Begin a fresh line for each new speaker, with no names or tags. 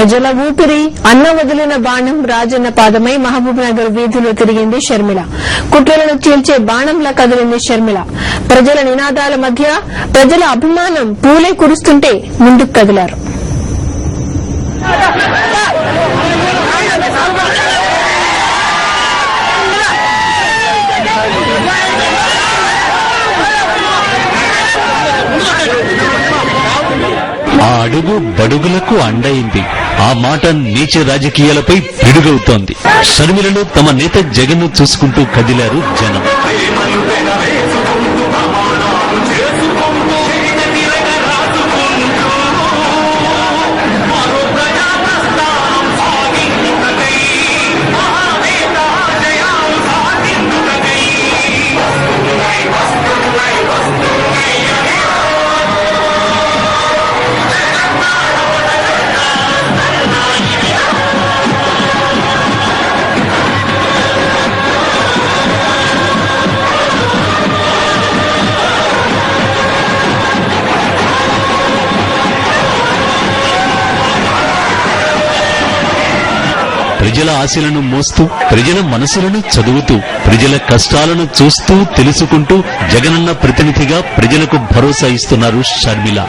ప్రజల ఊపిరి అన్న వదిలిన బాణం రాజన్న పాదమై మహబూబ్ నగర్ వీధుల్లో తిరిగింది షర్మిల. కుట్రలను చీల్చే బాణంలా కదిలింది షర్మిల. ప్రజల నినాదాల మధ్య ప్రజల అభిమానం పూలే కురుస్తుంటే ముందుకు కదిలారు.
ఆ అడుగు బడుగులకు అండయింది. ఆ మాట నీచ రాజకీయాలపై పిడుగవుతోంది. షర్మిలలో తమ నేత జగన్ను చూసుకుంటూ కదిలారు జనం. ప్రజల ఆశలను మోస్తూ, ప్రజల మనసులను చదువుతూ, ప్రజల కష్టాలను చూస్తూ తెలుసుకుంటూ జగనన్న ప్రతినిధిగా ప్రజలకు భరోసా ఇస్తున్నారు షర్మిల.